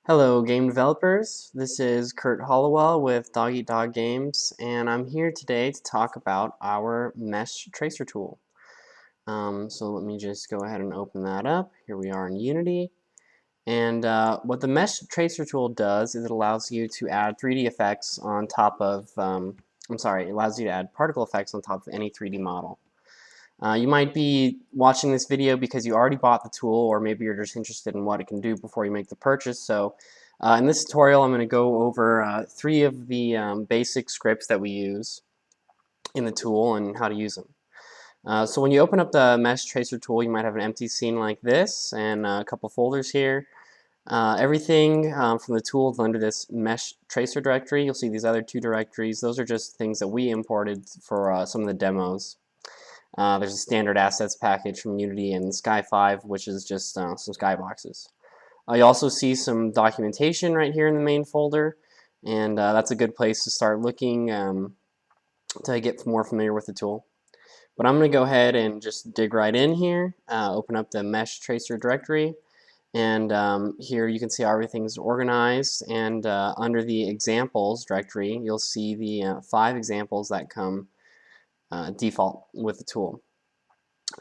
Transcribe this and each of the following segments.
Hello, game developers. This is Kurt Hollowell with Dog Eat Dog Games, and I'm here today to talk about our MeshTracer tool. So let me just go ahead and open that up. Here we are in Unity. And what the MeshTracer tool does is it allows you to add 3D effects on top of, it allows you to add particle effects on top of any 3D model. You might be watching this video because you already bought the tool, or maybe you're just interested in what it can do before you make the purchase. So in this tutorial I'm going to go over 3 of the basic scripts that we use in the tool and how to use them. So when you open up the MeshTracer tool, you might have an empty scene like this and a couple folders here. Everything from the tool is under this MeshTracer directory. You'll see these other 2 directories. Those are just things that we imported for some of the demos. There's a standard assets package from Unity and Sky 5, which is just some skyboxes. You also see some documentation right here in the main folder, and that's a good place to start looking to get more familiar with the tool. But I'm going to go ahead and just dig right in here, open up the MeshTracer directory, and here you can see how everything's organized, and under the examples directory you'll see the 5 examples that come default with the tool.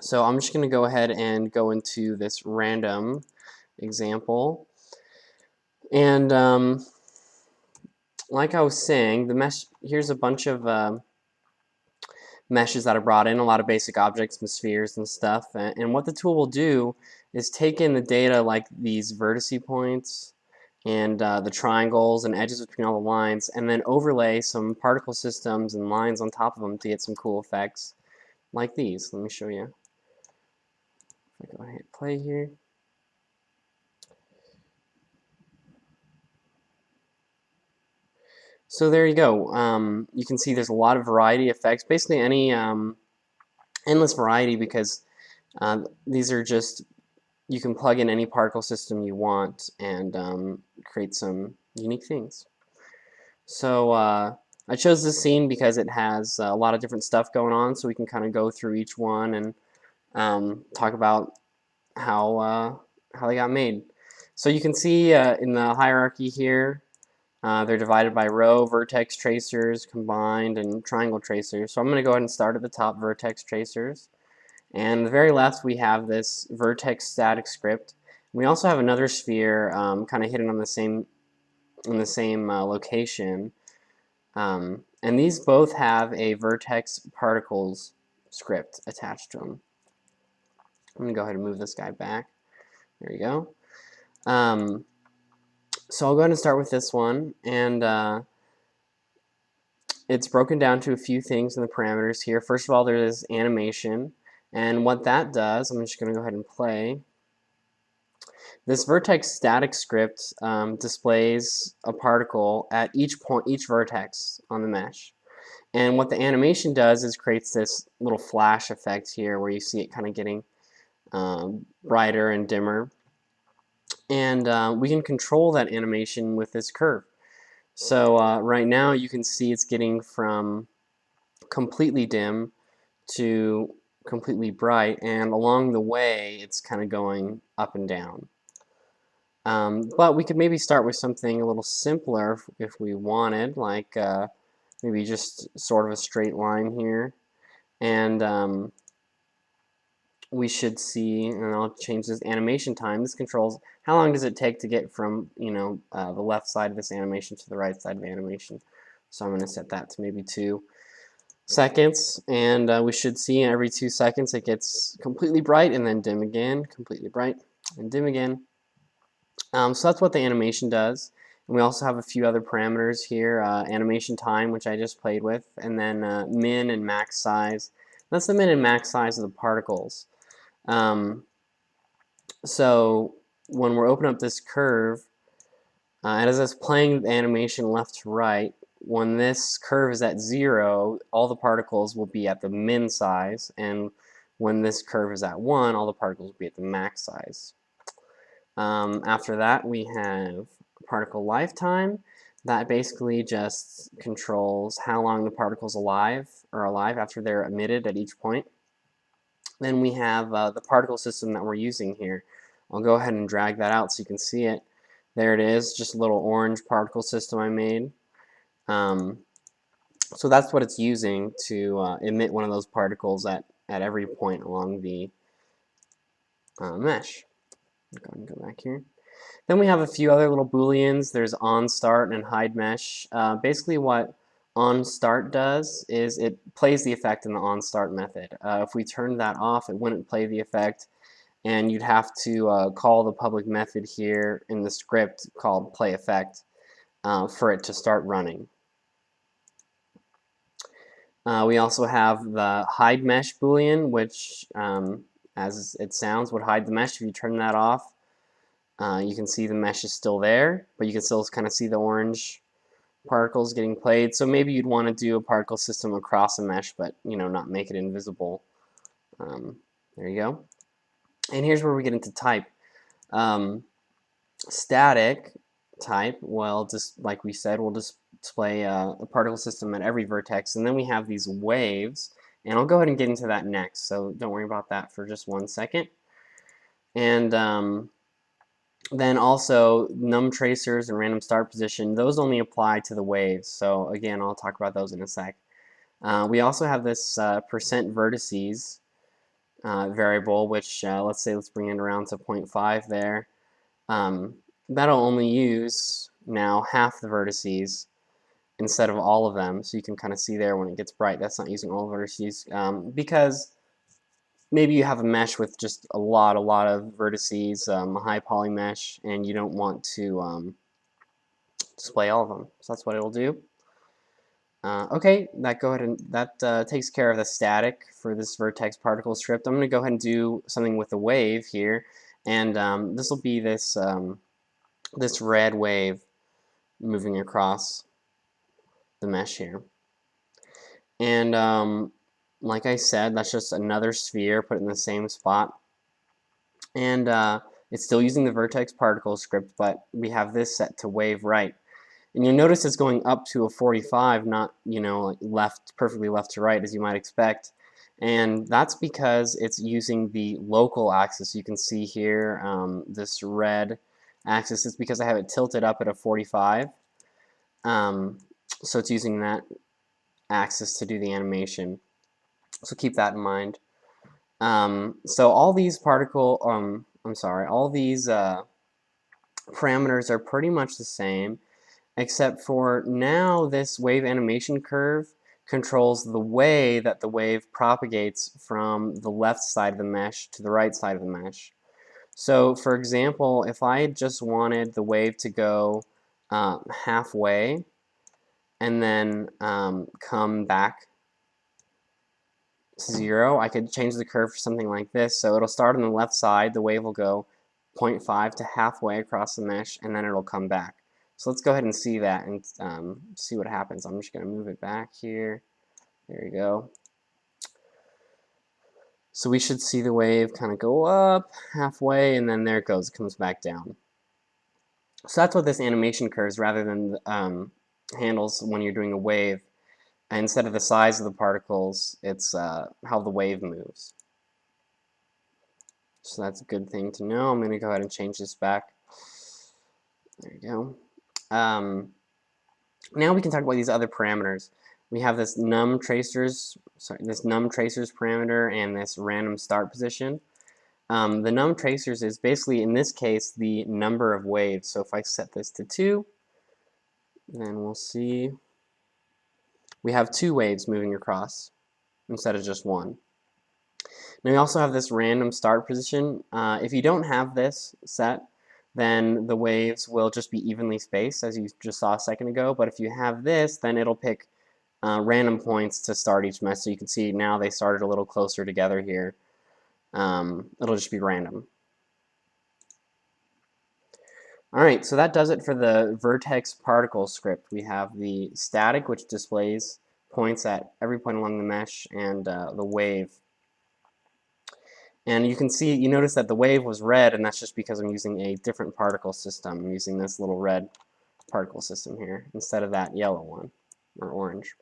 So I'm just going to go ahead and go into this random example, and like I was saying, the mesh, here's a bunch of meshes that I brought in, a lot of basic objects and spheres and stuff, and what the tool will do is take in the data like these vertice points and the triangles and edges between all the lines, and then overlay some particle systems and lines on top of them to get some cool effects like these. Let me show you. If I go ahead and play here. So there you go. You can see there's a lot of variety effects, basically any endless variety, because these are just, you can plug in any particle system you want and create some unique things. So I chose this scene because it has a lot of different stuff going on, so we can kind of go through each one and talk about how they got made. So you can see in the hierarchy here, they're divided by row, vertex tracers, combined, and triangle tracers. So I'm going to go ahead and start at the top, vertex tracers. And on the very left we have this vertex static script. We also have another sphere kind of hidden on the same location. And these both have a vertex particles script attached to them. I'm going to go ahead and move this guy back. There you go. So I'll go ahead and start with this one, and it's broken down to a few things in the parameters here. First of all, there is animation, and what that does, I'm just going to go ahead and play. This vertex static script displays a particle at each point, each vertex on the mesh. And what the animation does is creates this little flash effect here where you see it kind of getting brighter and dimmer. And we can control that animation with this curve. So right now you can see it's getting from completely dim to completely bright, and along the way it's kind of going up and down. But we could maybe start with something a little simpler if we wanted, like maybe just sort of a straight line here, and we should see, and I'll change this animation time. This controls how long does it take to get from the left side of this animation to the right side of the animation. So I'm going to set that to maybe 2 seconds, and we should see every 2 seconds it gets completely bright and then dim again, completely bright and dim again. So that's what the animation does. And we also have a few other parameters here, animation time, which I just played with, and then min and max size. That's the min and max size of the particles. So when we're opening up this curve, and as it's playing the animation left to right, when this curve is at 0, all the particles will be at the min size, and when this curve is at 1, all the particles will be at the max size. After that, we have particle lifetime. That basically just controls how long the particles are alive after they're emitted at each point. Then we have the particle system that we're using here. I'll go ahead and drag that out so you can see it. There it is, just a little orange particle system I made. So that's what it's using to emit one of those particles at every point along the mesh. Go ahead and go back here. Then we have a few other little booleans. There's onStart and hideMesh. Basically what onStart does is it plays the effect in the onStart method. If we turned that off, it wouldn't play the effect, and you'd have to call the public method here in the script called playEffect for it to start running. We also have the hideMesh boolean, which as it sounds would hide the mesh. If you turn that off, you can see the mesh is still there, but you can still kind of see the orange particles getting played. So maybe you'd want to do a particle system across a mesh, but not make it invisible. There you go. And here's where we get into type. Static type, well, just like we said, we'll just display a particle system at every vertex, and then we have these waves, and I'll go ahead and get into that next, so don't worry about that for just 1 second. And then also num tracers and random start position, those only apply to the waves, so again, I'll talk about those in a sec. We also have this percent vertices variable, which let's bring it around to 0.5 there. That'll only use now half the vertices instead of all of them, so you can kind of see there when it gets bright that's not using all the vertices, because maybe you have a mesh with just a lot of vertices, a high poly mesh, and you don't want to display all of them, so that's what it'll do. Okay, that takes care of the static for this vertex particle script. I'm going to go ahead and do something with the wave here, and this will be this this red wave moving across the mesh here. And like I said, that's just another sphere put in the same spot. And it's still using the vertex particle script, but we have this set to wave right. And you'll notice it's going up to a 45, not like perfectly left to right as you might expect. And that's because it's using the local axis. You can see here this red axis is because I have it tilted up at a 45. So it's using that axis to do the animation. So keep that in mind. So all these all these parameters are pretty much the same, except for now this wave animation curve controls the way that the wave propagates from the left side of the mesh to the right side of the mesh. So for example, if I just wanted the wave to go halfway and then come back to 0, I could change the curve for something like this. So it'll start on the left side, the wave will go 0.5 to halfway across the mesh, and then it'll come back. So let's go ahead and see that and see what happens. I'm just going to move it back here. There you go. So we should see the wave kind of go up halfway, and then there it goes. It comes back down. So that's what this animation curves rather than handles when you're doing a wave. And instead of the size of the particles, it's how the wave moves. So that's a good thing to know. I'm going to go ahead and change this back. There you go. Now we can talk about these other parameters. We have this num tracers parameter and this random start position. The num tracers is basically, in this case, the number of waves. So if I set this to 2, then we'll see we have 2 waves moving across instead of just 1. Now we also have this random start position. If you don't have this set, then the waves will just be evenly spaced, as you just saw a second ago. But if you have this, then it'll pick random points to start each mesh. So you can see now they started a little closer together here. It'll just be random. Alright, so that does it for the vertex particle script. We have the static, which displays points at every point along the mesh, and the wave. And you notice that the wave was red, and that's just because I'm using a different particle system. I'm using this little red particle system here instead of that yellow one, or orange.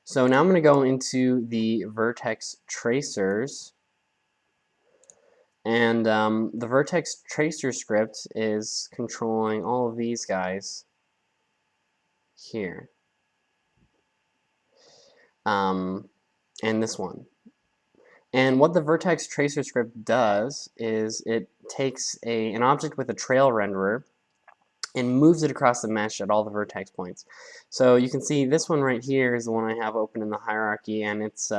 So now I'm going to go into the vertex tracers. And the vertex tracer script is controlling all of these guys here. And this one. And what the vertex tracer script does is it takes an object with a trail renderer and moves it across the mesh at all the vertex points. So you can see this one right here is the one I have open in the hierarchy, and it's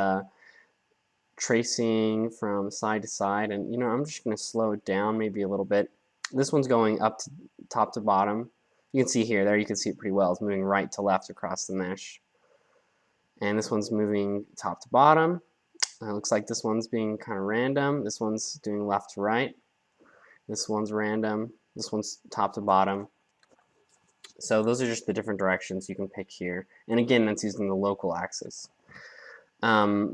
tracing from side to side. And I'm just going to slow it down maybe a little bit. This one's going up to top to bottom. You can see here, there you can see it pretty well. It's moving right to left across the mesh. And this one's moving top to bottom. It looks like this one's being kind of random. This one's doing left to right. This one's random. This one's top to bottom. So those are just the different directions you can pick here. And again, that's using the local axis.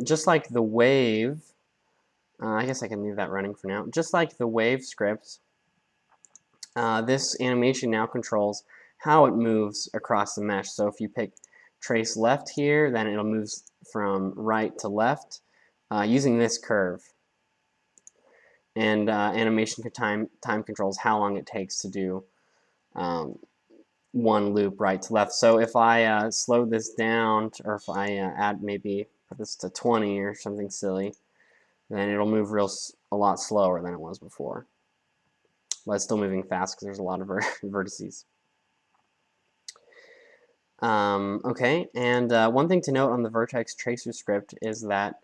Just like the wave, I guess I can leave that running for now. Just like the wave script, this animation now controls how it moves across the mesh. So if you pick trace left here, then it'll move from right to left using this curve. And animation time controls how long it takes to do one loop right to left. So if I slow this down, or if I add maybe put this to 20 or something silly, then it'll move a lot slower than it was before. But it's still moving fast because there's a lot of vertices. Okay, and one thing to note on the vertex tracer script is that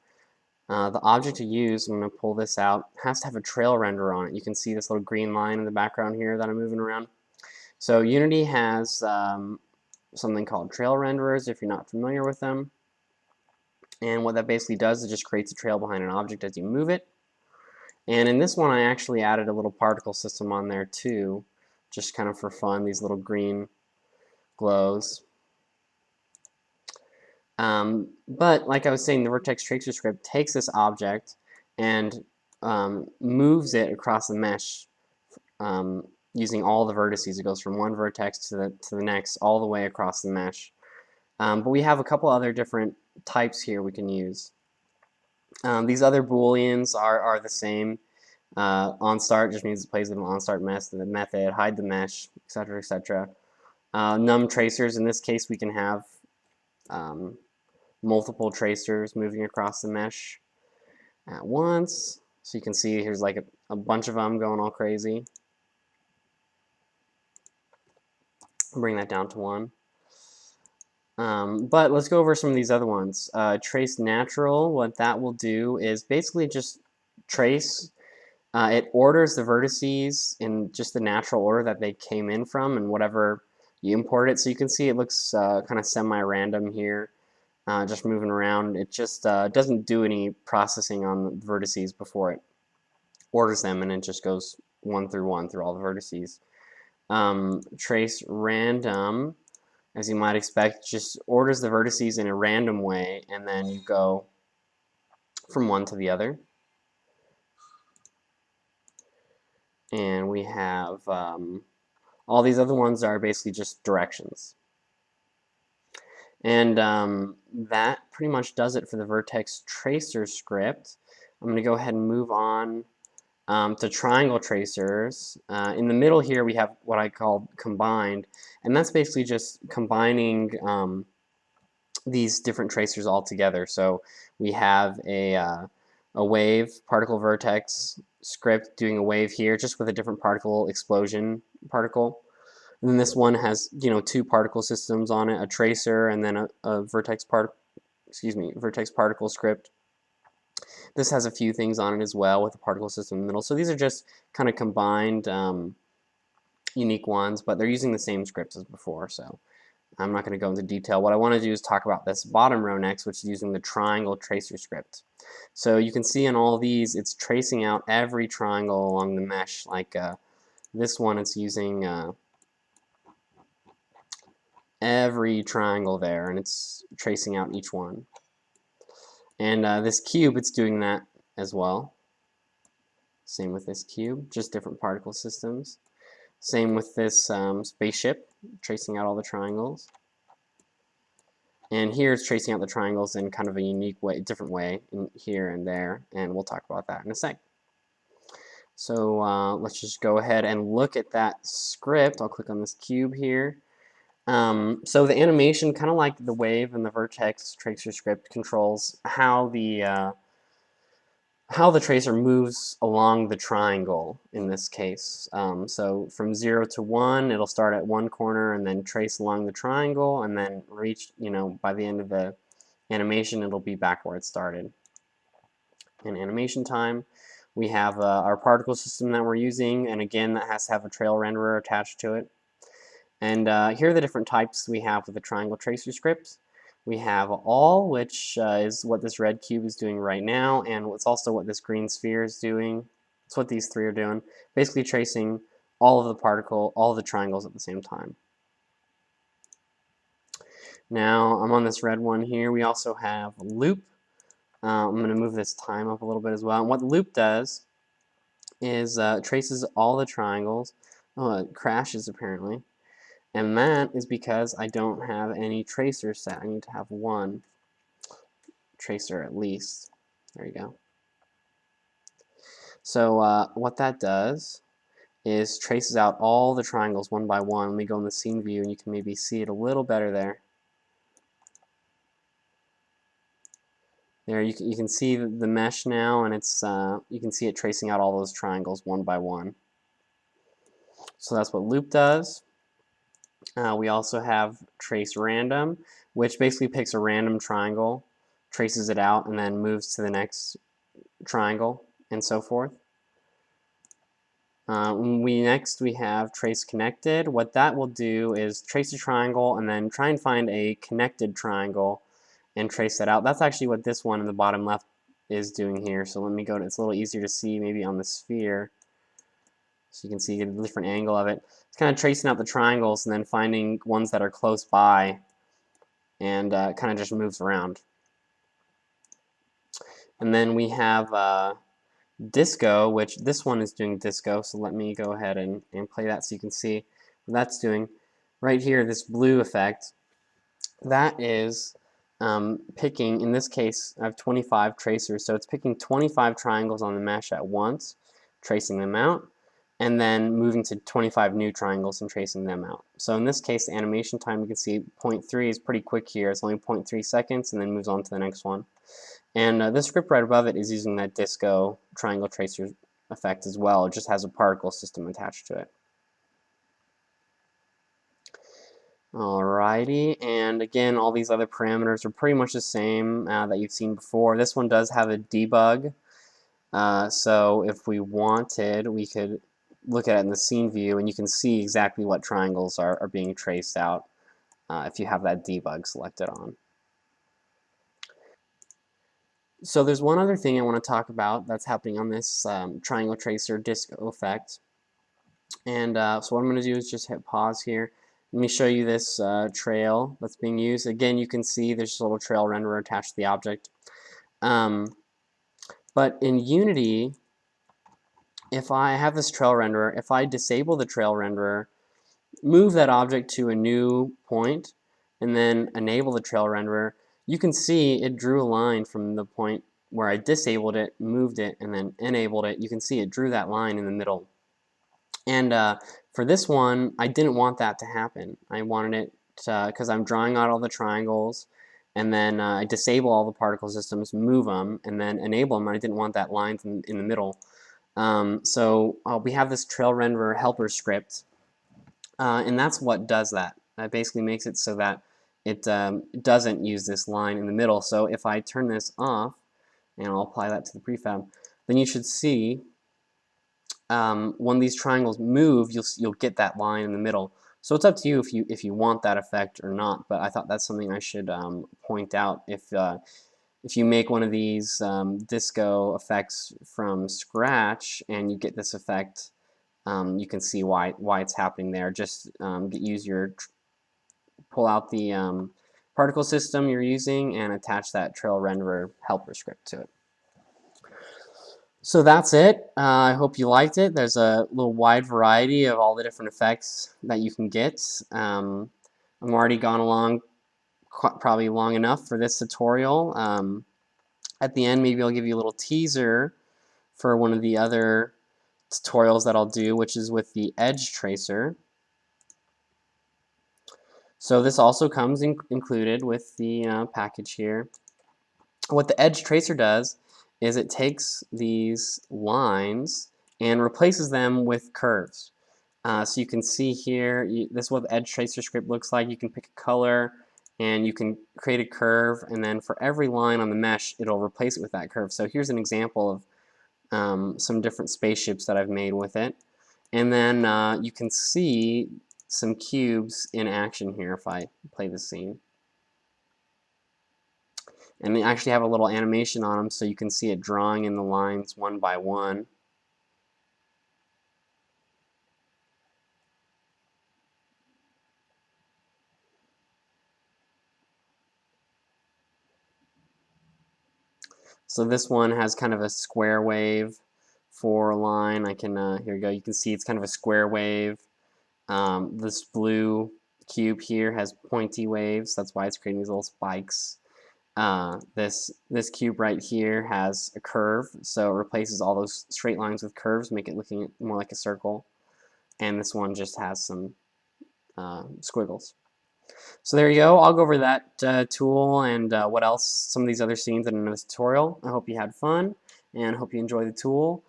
the object to use, I'm going to pull this out, has to have a trail renderer on it. You can see this little green line in the background here that I'm moving around. So Unity has something called trail renderers if you're not familiar with them. And what that basically does is just creates a trail behind an object as you move it. And in this one, I actually added a little particle system on there too, just kind of for fun, these little green glows. But like I was saying, the vertex tracer script takes this object and moves it across the mesh using all the vertices. It goes from one vertex to the next, all the way across the mesh. But we have a couple other different types here we can use. These other booleans are the same. On start just means it plays with an on start method, hide the mesh, etc., etc. Num tracers, in this case, we can have multiple tracers moving across the mesh at once. So you can see here's like a bunch of them going all crazy. Bring that down to 1. But let's go over some of these other ones. Trace natural, what that will do is basically just trace. It orders the vertices in just the natural order that they came in from and whatever you import it. So you can see it looks kind of semi-random here, just moving around. It just doesn't do any processing on the vertices before it orders them, and it just goes one through all the vertices. Trace random, as you might expect, just orders the vertices in a random way, and then you go from one to the other. And we have all these other ones are basically just directions. And that pretty much does it for the vertex tracer script. I'm going to go ahead and move on to triangle tracers. In the middle here we have what I call combined, and that's basically just combining these different tracers all together. So we have a wave particle vertex script doing a wave here just with a different particle explosion particle. And then this one has, 2 particle systems on it, a tracer and then a vertex particle script. This has a few things on it as well with a particle system in the middle. So these are just kind of combined unique ones, but they're using the same scripts as before. So I'm not going to go into detail. What I want to do is talk about this bottom row next, which is using the triangle tracer script. So you can see in all these, it's tracing out every triangle along the mesh. Like this one, it's using every triangle there, and it's tracing out each one. And this cube, it's doing that as well. Same with this cube, just different particle systems. Same with this spaceship, tracing out all the triangles. And here it's tracing out the triangles in kind of a unique way, different way in here and there, and we'll talk about that in a sec. So let's just go ahead and look at that script. I'll click on this cube here. So the animation, kind of like the wave and the vertex tracer script, controls how the tracer moves along the triangle in this case. So from 0 to 1, it'll start at one corner and then trace along the triangle, and then reach, by the end of the animation, it'll be back where it started. In animation time, we have our particle system that we're using, and again, that has to have a trail renderer attached to it. And here are the different types we have with the triangle tracer script. We have all, which is what this red cube is doing right now, and it's also what this green sphere is doing. It's what these three are doing. Basically tracing all of the triangles at the same time. Now, I'm on this red one here. We also have loop. I'm going to move this time up a little bit as well. And what the loop does is traces all the triangles. Oh, it crashes apparently. And that is because I don't have any tracers set. I need to have one tracer at least. There you go. So what that does is traces out all the triangles one by one. Let me go in the scene view and you can maybe see it a little better there. There you can see the mesh now, and it's you can see it tracing out all those triangles one by one. So that's what loop does. We also have trace random, which basically picks a random triangle, traces it out, and then moves to the next triangle, and so forth. Next we have trace connected. What that will do is trace a triangle and then try and find a connected triangle and trace that out. That's actually what this one in the bottom left is doing here. So let me go to, it's a little easier to see maybe on the sphere. So you can see a different angle of it. It's kind of tracing out the triangles and then finding ones that are close by, and kind of just moves around. And then we have disco, which this one is doing disco. So let me go ahead and play that so you can see what that's doing. Right here, this blue effect, that is picking, in this case, I have 25 tracers, so it's picking 25 triangles on the mesh at once, tracing them out, and then moving to 25 new triangles and tracing them out. So in this case, the animation time, you can see 0.3 is pretty quick here. It's only 0.3 seconds, and then moves on to the next one. And this script right above it is using that disco triangle tracer effect as well. It just has a particle system attached to it. Alrighty, and again, all these other parameters are pretty much the same that you've seen before. This one does have a debug, so if we wanted, we could look at it in the scene view, and you can see exactly what triangles are being traced out if you have that debug selected on. So there's one other thing I want to talk about that's happening on this triangle tracer disco effect. And so what I'm going to do is just hit pause here. Let me show you this trail that's being used. Again, you can see there's a little trail renderer attached to the object. But in Unity, if I have this trail renderer, if I disable the trail renderer, move that object to a new point, and then enable the trail renderer, you can see it drew a line from the point where I disabled it, moved it, and then enabled it. You can see it drew that line in the middle. And for this one, I didn't want that to happen. I wanted it because I'm drawing out all the triangles, and then I disable all the particle systems, move them, and then enable them. I didn't want that line in the middle. So we have this trail renderer helper script, and that's what does that. That basically makes it so that it doesn't use this line in the middle. So if I turn this off, and I'll apply that to the prefab, then you should see when these triangles move, you'll get that line in the middle. So it's up to you if you want that effect or not. But I thought that's something I should point out. If you make one of these disco effects from scratch and you get this effect, you can see why it's happening there. Just pull out the particle system you're using and attach that trail renderer helper script to it. So that's it. I hope you liked it. There's a little wide variety of all the different effects that you can get. I'm already gone along probably long enough for this tutorial. At the end, maybe I'll give you a little teaser for one of the other tutorials that I'll do, which is with the edge tracer. So this also comes included with the package here. What the edge tracer does is it takes these lines and replaces them with curves. So you can see here, this is what the edge tracer script looks like. You can pick a color and you can create a curve, and then for every line on the mesh, it'll replace it with that curve. So here's an example of some different spaceships that I've made with it. And then you can see some cubes in action here if I play the scene. And they actually have a little animation on them so you can see it drawing in the lines one by one. So this one has kind of a square wave for a line. I can, here we go, you can see it's kind of a square wave. This blue cube here has pointy waves, that's why it's creating these little spikes. This cube right here has a curve, so it replaces all those straight lines with curves, make it looking more like a circle. And this one just has some squiggles. So there you go. I'll go over that tool and what else, some of these other scenes in another tutorial. I hope you had fun and hope you enjoy the tool.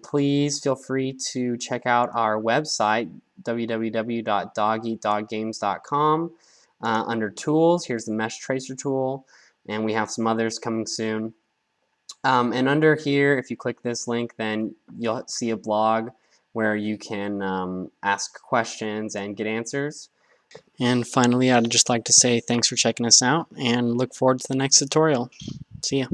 Please feel free to check out our website, www.dogeatdoggames.com. Under Tools, here's the MeshTracer tool, and we have some others coming soon. And under here, if you click this link, then you'll see a blog where you can ask questions and get answers. And finally, I'd just like to say thanks for checking us out and look forward to the next tutorial. See ya.